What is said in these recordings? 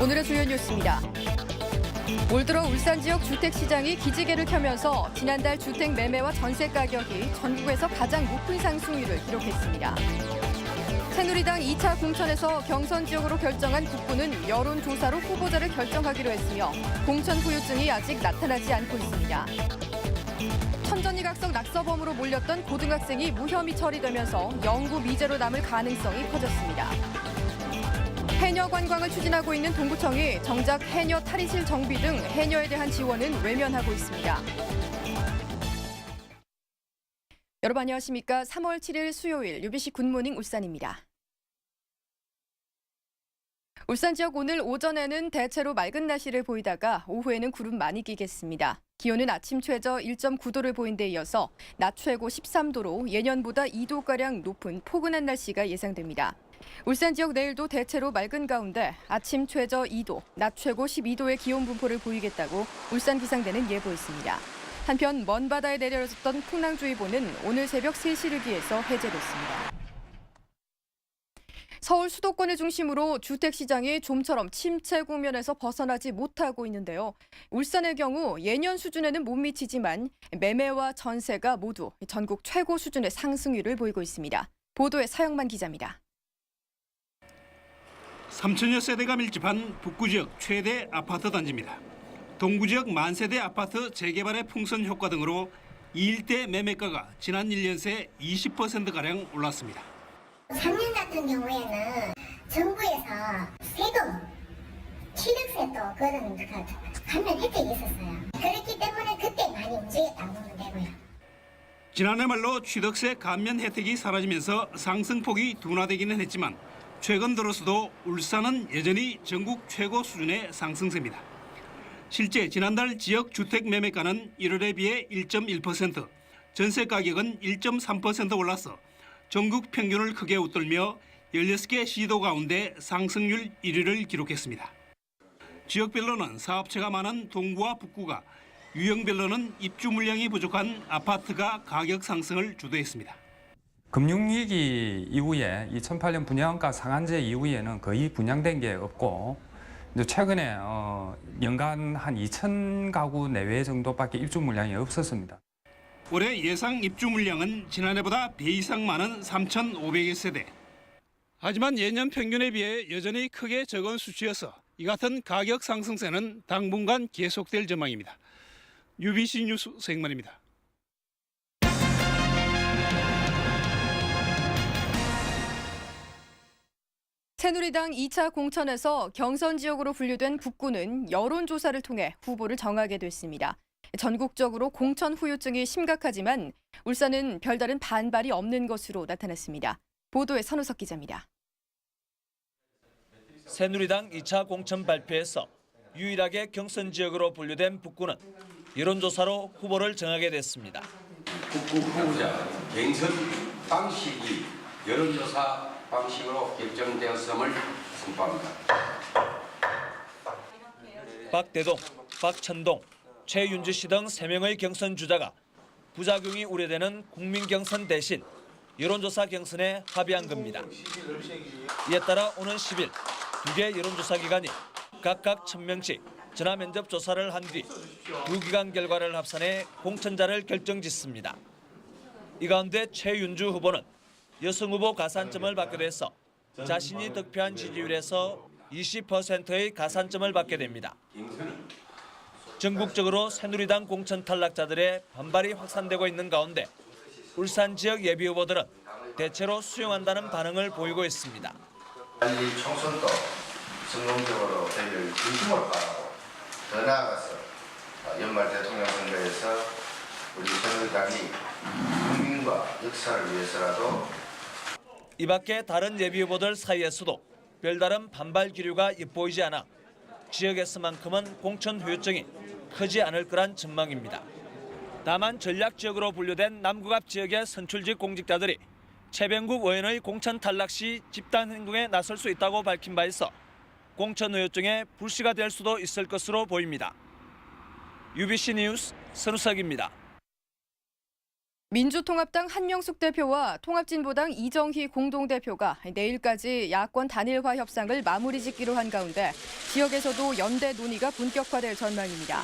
오늘의 주요 뉴스입니다. 올 들어 울산 지역 주택시장이 기지개를 켜면서 지난달 주택 매매와 전세 가격이 전국에서 가장 높은 상승률을 기록했습니다. 새누리당 2차 공천에서 경선 지역으로 결정한 북구는 여론조사로 후보자를 결정하기로 했으며 공천 후유증이 아직 나타나지 않고 있습니다. 천전이각성 낙서범으로 몰렸던 고등학생이 무혐의 처리되면서 영구 미제로 남을 가능성이 커졌습니다. 해녀 관광을 추진하고 있는 동구청이 정작 해녀 탈의실 정비 등 해녀에 대한 지원은 외면하고 있습니다. 여러분 안녕하십니까? 3월 7일 수요일 UBC 굿모닝 울산입니다. 울산 지역 오늘 오전에는 대체로 맑은 날씨를 보이다가 오후에는 구름 많이 끼겠습니다. 기온은 아침 최저 1.9도를 보인 데 이어서 낮 최고 13도로 예년보다 2도가량 높은 포근한 날씨가 예상됩니다. 울산 지역 내일도 대체로 맑은 가운데 아침 최저 2도, 낮 최고 12도의 기온 분포를 보이겠다고 울산 기상대는 예보했습니다. 한편 먼 바다에 내려졌던 풍랑주의보는 오늘 새벽 3시를 기해서 해제됐습니다. 서울 수도권을 중심으로 주택시장이 좀처럼 침체 국면에서 벗어나지 못하고 있는데요. 울산의 경우 예년 수준에는 못 미치지만 매매와 전세가 모두 전국 최고 수준의 상승률을 보이고 있습니다. 보도에 서영만 기자입니다. 3천여 세대가 밀집한 북구 지역 최대 아파트 단지입니다. 동구 지역 만세대 아파트 재개발의 풍선 효과 등으로 이 일대 매매가가 지난 1년 새 20%가량 올랐습니다. 작년 같은 경우에는 정부에서 세금, 취득세도 그런 감면 혜택이 있었어요. 그렇기 때문에 그때 많이 움직였다고 보면 되고요. 지난해 말로 취득세 감면 혜택이 사라지면서 상승폭이 둔화되기는 했지만 최근 들어서도 울산은 여전히 전국 최고 수준의 상승세입니다. 실제 지난달 지역 주택 매매가는 1월에 비해 1.1%, 전세 가격은 1.3% 올라서 전국 평균을 크게 웃돌며 16개 시도 가운데 상승률 1위를 기록했습니다. 지역별로는 사업체가 많은 동구와 북구가, 유형별로는 입주 물량이 부족한 아파트가 가격 상승을 주도했습니다. 금융위기 이후에 2008년 분양가 상한제 이후에는 거의 분양된 게 없고 최근에 연간 한 2천 가구 내외 정도밖에 입주 물량이 없었습니다. 올해 예상 입주 물량은 지난해보다 배 이상 많은 3,500여 세대. 하지만 예년 평균에 비해 여전히 크게 적은 수치여서 이 같은 가격 상승세는 당분간 계속될 전망입니다. UBC 뉴스 서영만입니다. 새누리당 2차 공천에서 경선 지역으로 분류된 북구는 여론조사를 통해 후보를 정하게 됐습니다. 전국적으로 공천 후유증이 심각하지만 울산은 별다른 반발이 없는 것으로 나타났습니다. 보도에 선우석 기자입니다. 새누리당 2차 공천 발표에서 유일하게 경선 지역으로 분류된 북구는 여론조사로 후보를 정하게 됐습니다. 북구 후보자 경선 방식이 여론조사 방식으로 결정되었음을 선포합니다. 박대동, 박천동, 최윤주 씨 등 3명의 경선 주자가 부작용이 우려되는 국민 경선 대신 여론조사 경선에 합의한 겁니다. 이에 따라 오는 10일 2개 여론조사 기관이 각각 1,000명씩 전화 면접 조사를 한 뒤 두 기관 결과를 합산해 공천자를 결정짓습니다. 이 가운데 최윤주 후보는 여성 후보 가산점을 받게 돼서 자신이 득표한 지지율에서 20%의 가산점을 받게 됩니다. 전국적으로 새누리당 공천 탈락자들의 반발이 확산되고 있는 가운데 울산 지역 예비 후보들은 대체로 수용한다는 반응을 보이고 있습니다. 빨리 총선도 성공적으로 되길 진심으로 바라고 더 나아가서 연말 대통령 선거에서 우리 새누리당이 국민과 역사를 위해서라도 이 밖에 다른 예비 후보들 사이에서도 별다른 반발 기류가 엿보이지 않아 지역에서만큼은 공천 후유증이 크지 않을 거란 전망입니다. 다만 전략 지역으로 분류된 남구갑 지역의 선출직 공직자들이 최병국 의원의 공천 탈락 시 집단 행동에 나설 수 있다고 밝힌 바 있어 공천 후유증에 불씨가 될 수도 있을 것으로 보입니다. UBC 뉴스 선우석입니다. 민주통합당 한명숙 대표와 통합진보당 이정희 공동대표가 내일까지 야권 단일화 협상을 마무리 짓기로 한 가운데 지역에서도 연대 논의가 본격화될 전망입니다.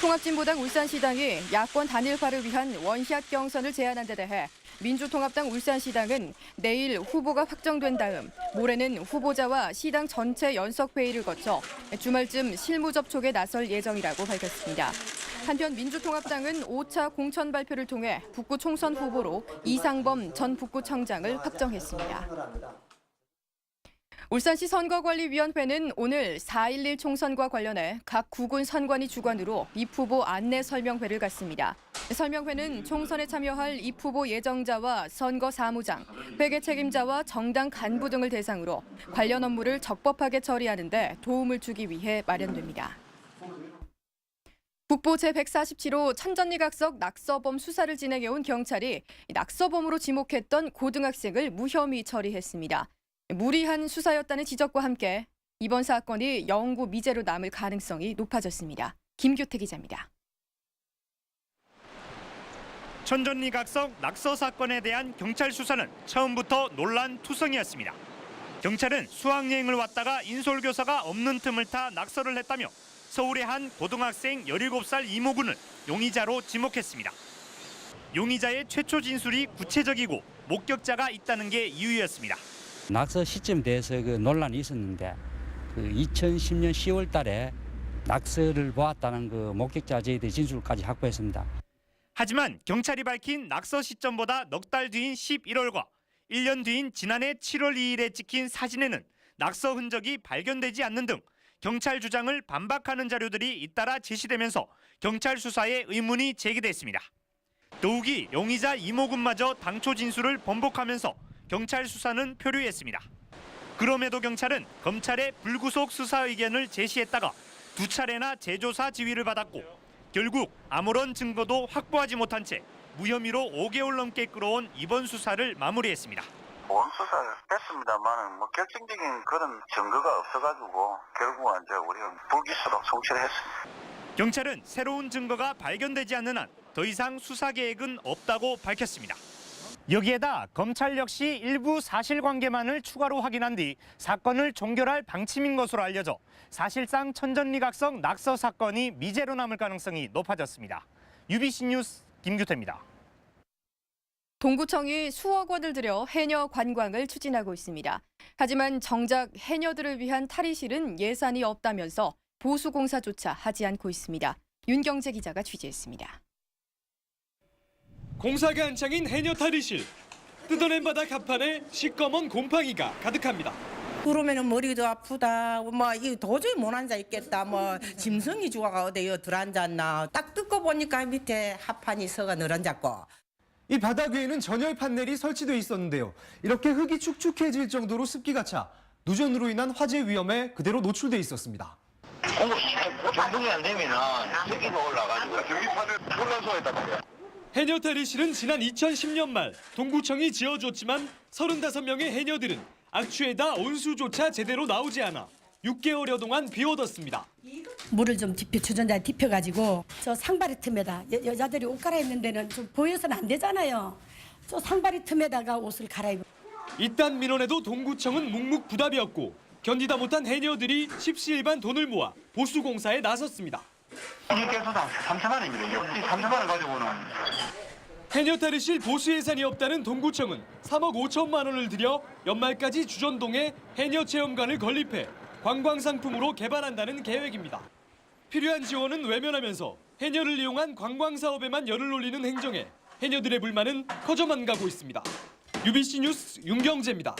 통합진보당 울산시당이 야권 단일화를 위한 원샷 경선을 제안한 데 대해 민주통합당 울산시당은 내일 후보가 확정된 다음 모레는 후보자와 시당 전체 연석회의를 거쳐 주말쯤 실무 접촉에 나설 예정이라고 밝혔습니다. 한편 민주통합당은 5차 공천 발표를 통해 북구 총선 후보로 이상범 전 북구청장을 확정했습니다. 울산시 선거관리위원회는 오늘 4.11 총선과 관련해 각 구군 선관위 주관으로 입 후보 안내 설명회를 갖습니다. 설명회는 총선에 참여할 입 후보 예정자와 선거 사무장, 회계 책임자와 정당 간부 등을 대상으로 관련 업무를 적법하게 처리하는 데 도움을 주기 위해 마련됩니다. 국보 제147호 천전리각석 낙서범 수사를 진행해온 경찰이 낙서범으로 지목했던 고등학생을 무혐의 처리했습니다. 무리한 수사였다는 지적과 함께 이번 사건이 영구 미제로 남을 가능성이 높아졌습니다. 김규태 기자입니다. 천전리각석 낙서 사건에 대한 경찰 수사는 처음부터 논란투성이었습니다. 경찰은 수학여행을 왔다가 인솔교사가 없는 틈을 타 낙서를 했다며 서울의 한 고등학생 17살 이모군을 용의자로 지목했습니다. 용의자의 최초 진술이 구체적이고 목격자가 있다는 게 이유였습니다. 낙서 시점에 대해서 그 논란이 있었는데 2010년 10월 달에 낙서를 보았다는 그 목격자 저희들이 진술까지 확보했습니다. 하지만 경찰이 밝힌 낙서 시점보다 넉 달 뒤인 11월과 1년 뒤인 지난해 7월 2일에 찍힌 사진에는 낙서 흔적이 발견되지 않는 등 경찰 주장을 반박하는 자료들이 잇따라 제시되면서 경찰 수사에 의문이 제기됐습니다. 더욱이 용의자 이모군마저 당초 진술을 번복하면서 경찰 수사는 표류했습니다. 그럼에도 경찰은 검찰의 불구속 수사 의견을 제시했다가 2차례나 재조사 지휘를 받았고 결국 아무런 증거도 확보하지 못한 채 무혐의로 5개월 넘게 끌어온 이번 수사를 마무리했습니다. 보험 수사를 했습니다만 결정적인 그런 증거가 없어가지고 결국은 이제 우리가 불기소로 송치를 했습니다. 경찰은 새로운 증거가 발견되지 않는 한 더 이상 수사 계획은 없다고 밝혔습니다. 여기에다 검찰 역시 일부 사실관계만을 추가로 확인한 뒤 사건을 종결할 방침인 것으로 알려져 사실상 천전리각석 낙서 사건이 미제로 남을 가능성이 높아졌습니다. UBC 뉴스 김규태입니다. 동구청이 수억 원을 들여 해녀 관광을 추진하고 있습니다. 하지만 정작 해녀들을 위한 탈의실은 예산이 없다면서 보수공사조차 하지 않고 있습니다. 윤경재 기자가 취재했습니다. 공사가 한창인 해녀 탈의실. 뜯어낸 바닥 합판에 시꺼먼 곰팡이가 가득합니다. 그러면은 머리도 아프다. 이 도저히 못 앉아 있겠다. 짐승이 죽어가 어디에 들어앉았나. 딱 뜯고 보니까 밑에 합판이 서가 늘어앉았고. 이 바닥 위에는 전열 판넬이 설치돼 있었는데요. 이렇게 흙이 축축해질 정도로 습기가 차 누전으로 인한 화재 위험에 그대로 노출돼 있었습니다. 정동이 안 되면은 습기가 올라가지고 전기판을 혼란소에다 말이야. 해녀 탈의실은 지난 2010년 말 동구청이 지어줬지만 35명의 해녀들은 악취에다 온수조차 제대로 나오지 않아 6개월여 동안 비워뒀습니다. 물을 좀 주전자에 디펴가지고 저 상바리 틈에다 여자들이 옷 갈아입는 데는 좀 보여서는 안 되잖아요. 저 상바리 틈에다가 옷을 갈아입고. 이딴 민원에도 동구청은 묵묵부답이었고 견디다 못한 해녀들이 십시일반 돈을 모아 보수공사에 나섰습니다. 이게서당 3천만 원입니다. 이 3천만 원 가지고는 해녀 탈의실 보수 예산이 없다는 동구청은 3억 5천만 원을 들여 연말까지 주전동에 해녀 체험관을 건립해 관광 상품으로 개발한다는 계획입니다. 필요한 지원은 외면하면서 해녀를 이용한 관광 사업에만 열을 올리는 행정에 해녀들의 불만은 커져만 가고 있습니다. UBC 뉴스 윤경재입니다.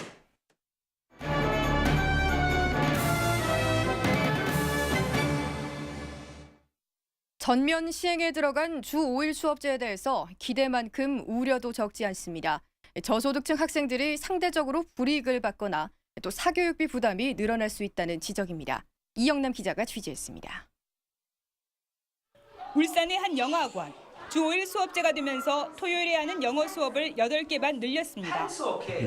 전면 시행에 들어간 주 5일 수업제에 대해서 기대만큼 우려도 적지 않습니다. 저소득층 학생들이 상대적으로 불이익을 받거나 또 사교육비 부담이 늘어날 수 있다는 지적입니다. 이영남 기자가 취재했습니다. 울산의 한 영어학원. 주 5일 수업제가 되면서 토요일에 하는 영어 수업을 8개만 늘렸습니다.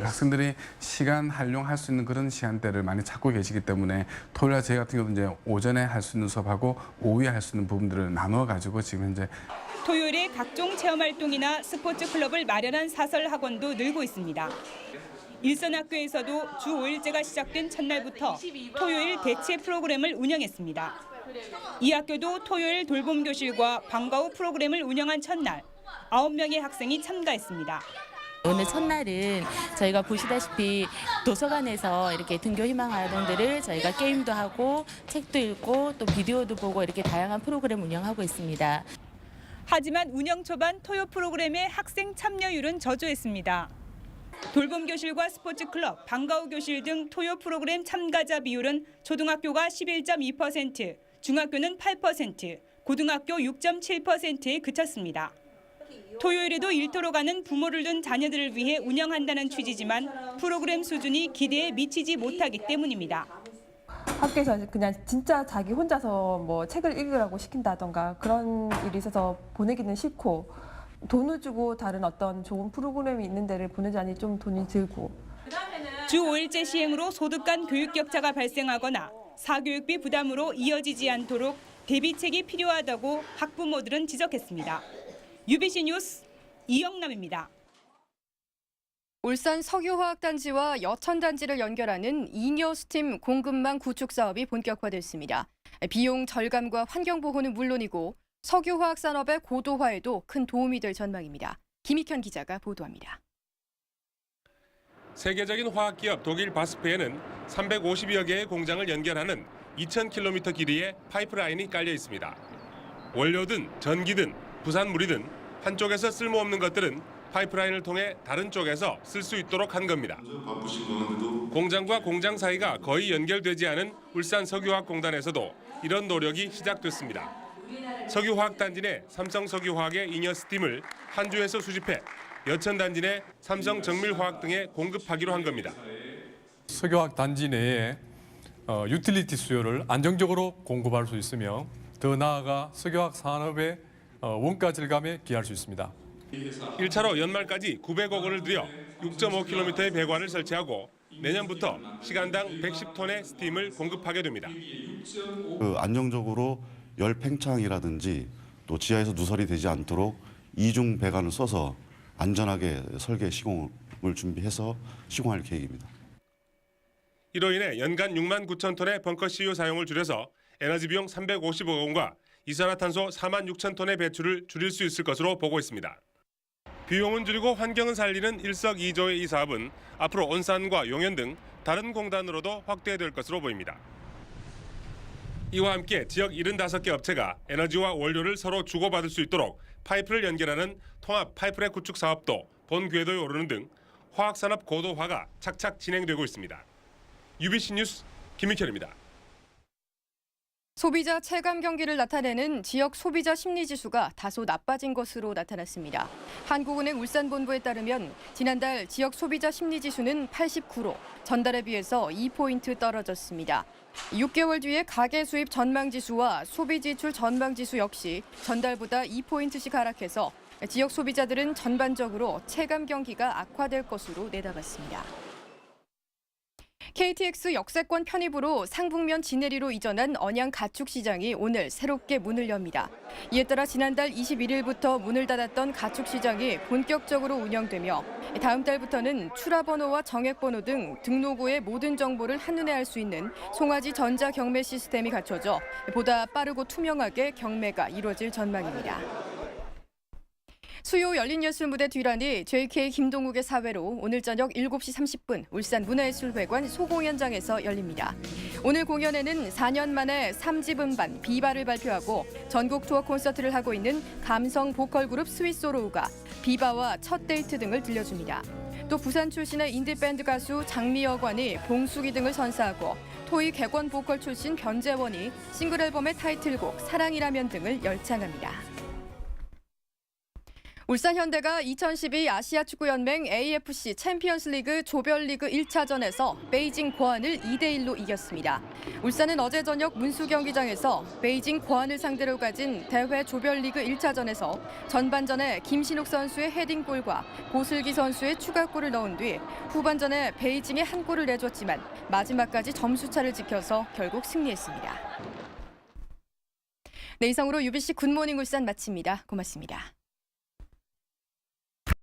학생들이 시간 활용할 수 있는 그런 시간대를 많이 찾고 계시기 때문에 토요일 저희 같은 경우는 이제 오전에 할 수 있는 수업하고 오후에 할 수 있는 부분들을 나누어 가지고 지금 현재 토요일에 각종 체험활동이나 스포츠 클럽을 마련한 사설 학원도 늘고 있습니다. 일선학교에서도 주 5일제가 시작된 첫날부터 토요일 대체 프로그램을 운영했습니다. 이 학교도 토요일 돌봄교실과 방과 후 프로그램을 운영한 첫날 9명의 학생이 참가했습니다. 오늘 첫날은 저희가 보시다시피 도서관에서 이렇게 등교 희망 아동들을 저희가 게임도 하고 책도 읽고 또 비디오도 보고 이렇게 다양한 프로그램 운영하고 있습니다. 하지만 운영 초반 토요 프로그램의 학생 참여율은 저조했습니다. 돌봄교실과 스포츠클럽, 방과 후 교실 등 토요 프로그램 참가자 비율은 초등학교가 11.2%, 중학교는 8%, 고등학교 6.7%에 그쳤습니다. 토요일에도 일터로 가는 부모를 둔 자녀들을 위해 운영한다는 취지지만 프로그램 수준이 기대에 미치지 못하기 때문입니다. 학교에서 그냥 진짜 자기 혼자서 뭐 책을 읽으라고 시킨다던가 그런 일이 있어서 보내기는 싫고 돈을 주고 다른 어떤 좋은 프로그램이 있는 데를 보내자니 좀 돈이 들고. 주 5일제 시행으로 소득 간 교육 격차가 발생하거나 사교육비 부담으로 이어지지 않도록 대비책이 필요하다고 학부모들은 지적했습니다. UBC 뉴스 이영남입니다. 울산 석유화학단지와 여천단지를 연결하는 이녀 스팀 공급망 구축 사업이 본격화됐습니다. 비용 절감과 환경보호는 물론이고 석유화학 산업의 고도화에도 큰 도움이 될 전망입니다. 김익현 기자가 보도합니다. 세계적인 화학기업 독일 바스프에는 350여 개의 공장을 연결하는 2,000km 길이의 파이프라인이 깔려 있습니다. 원료든 전기든 부산물이든 한쪽에서 쓸모없는 것들은 파이프라인을 통해 다른 쪽에서 쓸 수 있도록 한 겁니다. 공장과 공장 사이가 거의 연결되지 않은 울산 석유화학공단에서도 이런 노력이 시작됐습니다. 석유화학단지 내 삼성석유화학의 이녀 스팀을 한주에서 수집해 여천단지 내 삼성정밀화학 등에 공급하기로 한 겁니다. 석유화학단지 내에 유틸리티 수요를 안정적으로 공급할 수 있으며 더 나아가 석유화학 산업의 원가 절감에 기여할 수 있습니다. 1차로 연말까지 900억 원을 들여 6.5km의 배관을 설치하고 내년부터 시간당 110톤의 스팀을 공급하게 됩니다. 안정적으로 열 팽창이라든지 또 지하에서 누설이 되지 않도록 이중 배관을 써서 안전하게 설계 시공을 준비해서 시공할 계획입니다. 이로 인해 연간 6만 9천 톤의 벙커 CU 사용을 줄여서 에너지 비용 350억 원과 이산화탄소 4만 6천 톤의 배출을 줄일 수 있을 것으로 보고 있습니다. 비용은 줄이고 환경은 살리는 일석이조의 이 사업은 앞으로 온산과 용현 등 다른 공단으로도 확대될 것으로 보입니다. 이와 함께 지역 75개 업체가 에너지와 원료를 서로 주고받을 수 있도록 파이프를 연결하는 통합 파이프랙 구축 사업도 본 궤도에 오르는 등 화학산업 고도화가 착착 진행되고 있습니다. UBC 뉴스 김익현입니다. 소비자 체감 경기를 나타내는 지역 소비자 심리지수가 다소 나빠진 것으로 나타났습니다. 한국은행 울산본부에 따르면 지난달 지역 소비자 심리지수는 89로 전달에 비해서 2포인트 떨어졌습니다. 6개월 뒤에 가계 수입 전망지수와 소비지출 전망지수 역시 전달보다 2포인트씩 하락해서 지역 소비자들은 전반적으로 체감 경기가 악화될 것으로 내다봤습니다. KTX 역세권 편입으로 상북면 진해리로 이전한 언양 가축시장이 오늘 새롭게 문을 엽니다. 이에 따라 지난달 21일부터 문을 닫았던 가축시장이 본격적으로 운영되며 다음 달부터는 출하번호와 정액번호 등 등록 후의 모든 정보를 한눈에 알 수 있는 송아지 전자 경매 시스템이 갖춰져 보다 빠르고 투명하게 경매가 이루어질 전망입니다. 수요 열린예술무대 뒤란이 JK 김동욱의 사회로 오늘 저녁 7시 30분 울산 문화예술회관 소공연장에서 열립니다. 오늘 공연에는 4년 만에 3집 음반 비바를 발표하고 전국 투어 콘서트를 하고 있는 감성 보컬 그룹 스윗소로우가 비바와 첫 데이트 등을 들려줍니다. 또 부산 출신의 인디밴드 가수 장미여관이 봉숙이 등을 선사하고 토이 객원 보컬 출신 변재원이 싱글 앨범의 타이틀곡 사랑이라면 등을 열창합니다. 울산 현대가 2012 아시아 축구연맹 AFC 챔피언스리그 조별리그 1차전에서 베이징 고안을 2대1로 이겼습니다. 울산은 어제 저녁 문수 경기장에서 베이징 고안을 상대로 가진 대회 조별리그 1차전에서 전반전에 김신욱 선수의 헤딩골과 고슬기 선수의 추가골을 넣은 뒤 후반전에 베이징에 한 골을 내줬지만 마지막까지 점수차를 지켜서 결국 승리했습니다. 네, 이상으로 UBC 굿모닝 울산 마칩니다. 고맙습니다.